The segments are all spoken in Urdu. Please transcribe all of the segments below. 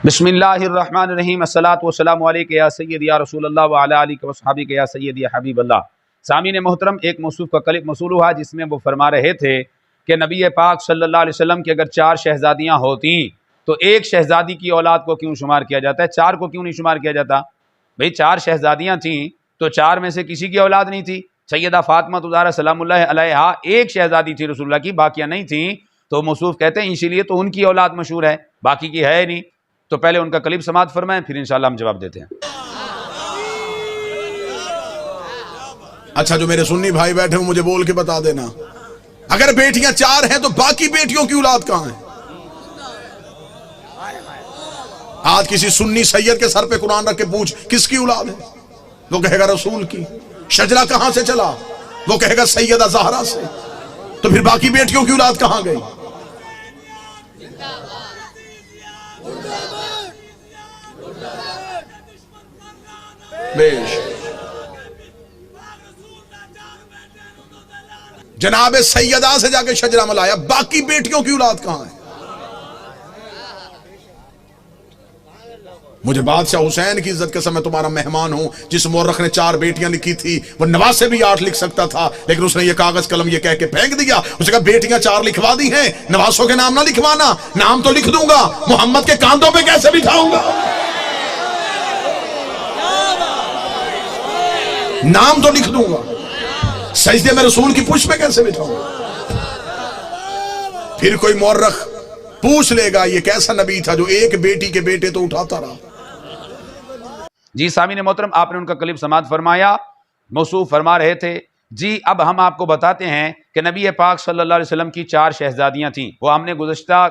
بسم اللہ الرحمن الرحیم الصلاۃ والسلام علیک یا سیدی یا رسول اللہ وعلی آلہ وصحبہ یا سیدی یا حبیب اللہ۔ سامعین محترم، ایک موصوف کا کلپ موصول ہوا جس میں وہ فرما رہے تھے کہ نبی پاک صلی اللہ علیہ وسلم کی اگر 4 شہزادیاں ہوتی تو ایک شہزادی کی اولاد کو کیوں شمار کیا جاتا ہے، 4 کو کیوں نہیں شمار کیا جاتا؟ بھئی 4 شہزادیاں تھیں تو 4 میں سے کسی کی اولاد نہیں تھی۔ سیدہ فاطمہ زہرا سلام اللہ علیہا ایک شہزادی تھی رسول اللہ کی، باقیاں نہیں تھیں، تو موصوف کہتے ہیں اسی لیے تو ان کی اولاد مشہور ہے، باقی کی ہے نہیں۔ تو پہلے ان کا کلپ سماعت فرمائیں، پھر انشاءاللہ ہم جواب دیتے ہیں۔ اچھا، جو میرے سنی بھائی بیٹھے ہیں مجھے بول کے بتا دینا، اگر بیٹیاں 4 ہیں تو باقی بیٹیوں کی اولاد کہاں ہے؟ آج کسی سنی سید کے سر پہ قرآن رکھ کے پوچھ کس کی اولاد ہے، وہ کہے گا رسول کی۔ شجرہ کہاں سے چلا؟ وہ کہے گا سیدہ زہرا سے۔ تو پھر باقی بیٹیوں کی اولاد کہاں گئی؟ بیش جناب سیدہ سے جا کے شجرہ ملایا، باقی بیٹیوں کی اولاد کہاں ہے؟ مجھے بادشاہ حسین کی عزت کے سمے تمہارا مہمان ہوں، جس مورخ نے 4 بیٹیاں لکھی تھی، وہ نواز سے بھی 8 لکھ سکتا تھا، لیکن اس نے یہ کاغذ قلم یہ کہہ کے پھینک دیا، اس نے کہا بیٹیاں 4 لکھوا دی ہیں، نواسوں کے نام نہ لکھوانا، نام تو لکھ دوں گا، محمد کے کاندھوں پہ کیسے بٹھاؤں گا؟ نام تو لکھ دوں گا، سجدے میں رسول کی پشت پہ کیسے بٹھاؤں گا؟ پھر کوئی مورخ پوچھ لے گا یہ کیسا نبی تھا جو ایک بیٹی کے بیٹے تو اٹھاتا رہا۔ جی سامعین محترم، آپ نے ان کا کلپ سماعت فرمایا، موصوف فرما رہے تھے جی اب ہم آپ کو بتاتے ہیں کہ نبی پاک صلی اللہ علیہ وسلم کی 4 شہزادیاں تھیں، وہ ہم نے گزشتہ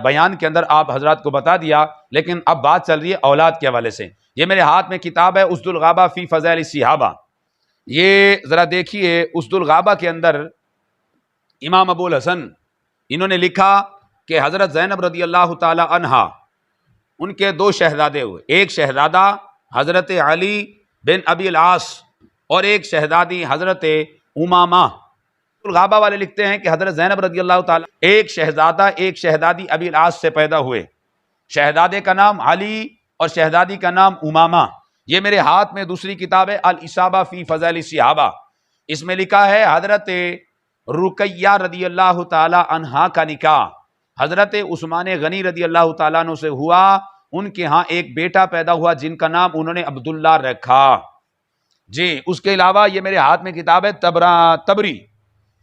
بیان کے اندر آپ حضرات کو بتا دیا، لیکن اب بات چل رہی ہے اولاد کے حوالے سے۔ یہ میرے ہاتھ میں کتاب ہے اسد الغابہ فی فضائل الصحابہ، یہ ذرا دیکھیے۔ اسد الغابہ کے اندر امام ابو الحسن انہوں نے لکھا کہ حضرت زینب رضی اللہ تعالی عنہا ان کے 2 شہزادے ہوئے، ایک شہزادہ حضرت علی بن ابی العاص اور ایک شہزادی حضرت امامہ۔ الغابہ والے لکھتے ہیں کہ حضرت زینب رضی اللہ تعالی ایک شہزادہ ایک شہزادی ابی العاص سے پیدا ہوئے، شہزادے کا نام علی اور شہزادی کا نام امامہ۔ یہ میرے ہاتھ میں دوسری کتاب ہے الاصابہ فی فضائل الصحابہ، اس میں لکھا ہے حضرت رقیہ رضی اللہ تعالی عنہا کا نکاح حضرت عثمان غنی رضی اللہ تعالیٰ عنہ سے ہوا، ان کے ہاں ایک بیٹا پیدا ہوا جن کا نام انہوں نے عبداللہ رکھا۔ جی اس کے علاوہ یہ میرے ہاتھ میں کتاب ہے تبری،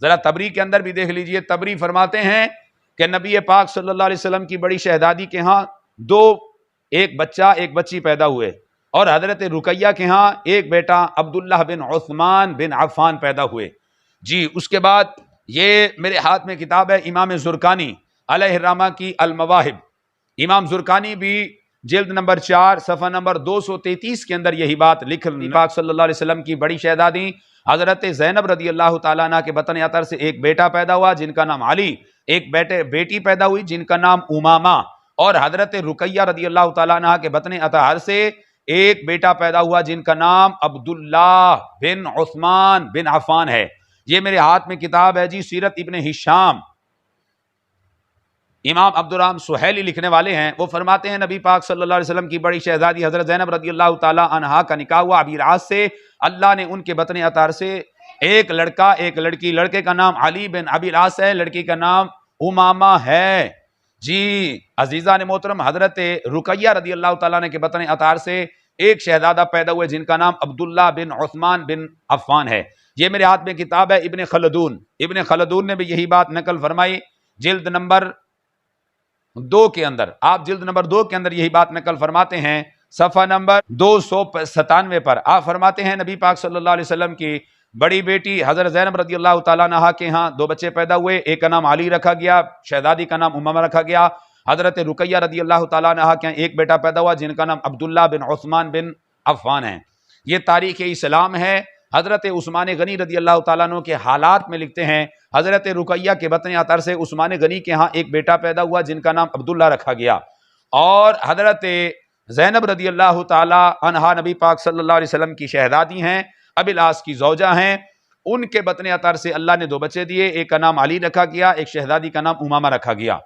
ذرا تبری کے اندر بھی دیکھ لیجئے۔ تبری فرماتے ہیں کہ نبی پاک صلی اللہ علیہ وسلم کی بڑی شہزادی کے ہاں 2 ایک بچہ ایک بچی پیدا ہوئے، اور حضرت رقیہ کے ہاں ایک بیٹا عبداللہ بن عثمان بن عفان پیدا ہوئے۔ جی اس کے بعد یہ میرے ہاتھ میں کتاب ہے امام زرقانی علیہ الرحمہ کی المواہب، امام زرقانی بھی جلد نمبر 4 صفحہ نمبر 233 کے اندر یہی بات لکھ پاک صلی اللہ علیہ وسلم کی بڑی شہزادی حضرت زینب رضی اللہ تعالیٰ عنہ کے بطن اطہر سے ایک بیٹا پیدا ہوا جن کا نام علی، ایک بیٹی پیدا ہوئی جن کا نام امامہ، اور حضرت رقیہ رضی اللہ تعالیٰ عنہ کے بطن اطہر سے ایک بیٹا پیدا ہوا جن کا نام عبداللہ بن عثمان بن عفان ہے۔ یہ میرے ہاتھ میں کتاب ہے جی سیرت ابن ہشام، امام عبدالرحمن سہیلی لکھنے والے ہیں، وہ فرماتے ہیں نبی پاک صلی اللہ علیہ وسلم کی بڑی شہزادی حضرت زینب رضی اللہ تعالی عنہا کا نکاح ہوا ابی العاص سے، اللہ نے ان کے بطن اطہر سے ایک لڑکا ایک لڑکی، لڑکے کا نام علی بن ابی العاص ہے، لڑکی کا نام امامہ ہے۔ جی عزیزان محترم، حضرت رقیہ رضی اللہ تعالیٰ عنہ کے بطن اطہر سے ایک شہزادہ پیدا ہوئے جن کا نام عبداللہ بن عثمان بن عفان ہے۔ یہ میرے ہاتھ میں کتاب ہے ابن خلدون، ابن خلدون نے بھی یہی بات نقل فرمائی جلد نمبر 2 کے اندر، آپ جلد نمبر 2 کے اندر یہی بات نقل فرماتے ہیں صفحہ نمبر 297 پر۔ آپ فرماتے ہیں نبی پاک صلی اللہ علیہ وسلم کی بڑی بیٹی حضرت زینب رضی اللہ تعالیٰ عنہا کے ہاں 2 بچے پیدا ہوئے، ایک کا نام علی رکھا گیا، شہزادی کا نام امامہ رکھا گیا۔ حضرت رقیہ رضی اللہ تعالیٰ عنہا کے ہاں ایک بیٹا پیدا ہوا جن کا نام عبداللہ بن عثمان بن عفان ہے۔ یہ تاریخ اسلام ہے۔ حضرت عثمان غنی رضی اللہ تعالیٰ عنہ کے حالات میں لکھتے ہیں حضرت رقیہ کے بطن اطہر سے عثمان غنی کے ہاں ایک بیٹا پیدا ہوا جن کا نام عبداللہ رکھا گیا، اور حضرت زینب رضی اللہ تعالی عنہا نبی پاک صلی اللہ علیہ وسلم کی شہزادی ہیں، ابی العاص کی زوجہ ہیں، ان کے بطن اطہر سے اللہ نے 2 بچے دیے، ایک کا نام علی رکھا گیا، ایک شہزادی کا نام امامہ رکھا گیا۔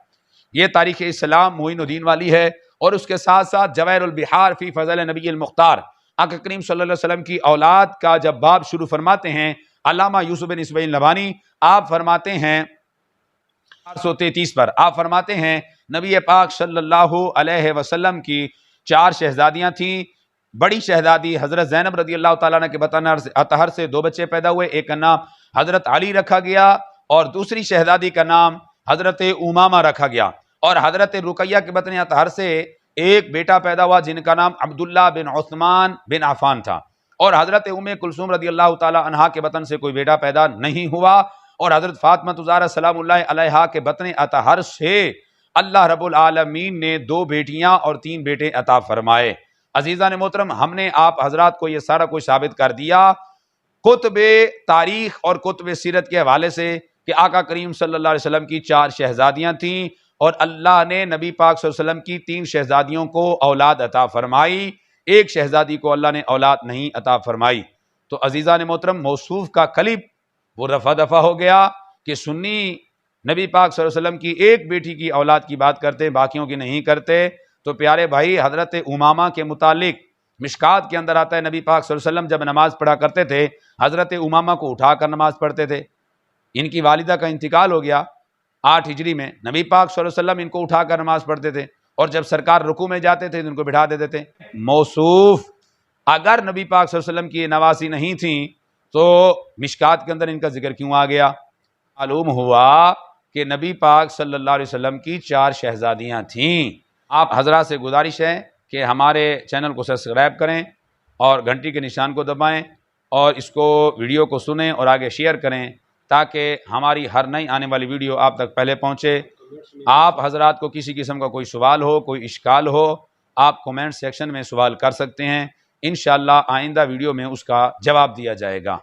یہ تاریخ اسلام معین الدین والی ہے، اور اس کے ساتھ ساتھ جواہر البحار فی فضل نبی المختار، آقا کریم صلی اللہ علیہ وسلم کی اولاد کا جب باب شروع فرماتے ہیں علامہ یوسف بن اسماعیل نبھانی، آپ فرماتے ہیں 433 پر آپ فرماتے ہیں نبی پاک صلی اللہ علیہ وسلم کی 4 شہزادیاں تھیں۔ بڑی شہزادی حضرت زینب رضی اللہ تعالیٰ عنہ کے بطن اطہر سے 2 بچے پیدا ہوئے، ایک کا نام حضرت علی رکھا گیا اور دوسری شہزادی کا نام حضرت امامہ رکھا گیا، اور حضرت رقیہ کے بطن اطہر سے ایک بیٹا پیدا ہوا جن کا نام عبداللہ بن عثمان بن عفان تھا، اور حضرت ام کلثوم رضی اللہ تعالیٰ عنہا کے بطن سے کوئی بیٹا پیدا نہیں ہوا، اور حضرت فاطمہ الزہرا سلام اللہ علیہا کے بطن اطہر سے اللہ رب العالمین نے 2 بیٹیاں اور 3 بیٹے عطا فرمائے۔ عزیزان محترم، ہم نے آپ حضرات کو یہ سارا کچھ ثابت کر دیا کتب تاریخ اور کتب سیرت کے حوالے سے کہ آقا کریم صلی اللہ علیہ وسلم کی 4 شہزادیاں تھیں، اور اللہ نے نبی پاک صلی اللہ علیہ وسلم کی 3 شہزادیوں کو اولاد عطا فرمائی، ایک شہزادی کو اللہ نے اولاد نہیں عطا فرمائی۔ تو عزیزان محترم، موصوف کا قلب وہ رفع دفع ہو گیا کہ سنی نبی پاک صلی اللہ علیہ وسلم کی ایک بیٹی کی اولاد کی بات کرتے، باقیوں کی نہیں کرتے۔ تو پیارے بھائی، حضرت امامہ کے متعلق مشکات کے اندر آتا ہے نبی پاک صلی اللہ علیہ وسلم جب نماز پڑھا کرتے تھے حضرت امامہ کو اٹھا کر نماز پڑھتے تھے۔ ان کی والدہ کا انتقال ہو گیا 8 ہجری میں، نبی پاک صلی اللہ علیہ وسلم ان کو اٹھا کر نماز پڑھتے تھے، اور جب سرکار رکوع میں جاتے تھے تو ان کو بٹھا دیتے تھے۔ موصوف اگر نبی پاک صلی اللہ علیہ وسلم کی نواسی نہیں تھیں تو مشکات کے اندر ان کا ذکر کیوں آ گیا؟ معلوم ہوا کہ نبی پاک صلی اللہ علیہ وسلم کی 4 شہزادیاں تھیں۔ آپ حضرات سے گزارش ہے کہ ہمارے چینل کو سبسکرائب کریں اور گھنٹی کے نشان کو دبائیں، اور اس کو ویڈیو کو سنیں اور آگے شیئر کریں تاکہ ہماری ہر نئی آنے والی ویڈیو آپ تک پہلے پہنچے۔ آپ حضرات کو کسی قسم کا کوئی سوال ہو، کوئی اشکال ہو، آپ کومنٹ سیکشن میں سوال کر سکتے ہیں، انشاءاللہ آئندہ ویڈیو میں اس کا جواب دیا جائے گا۔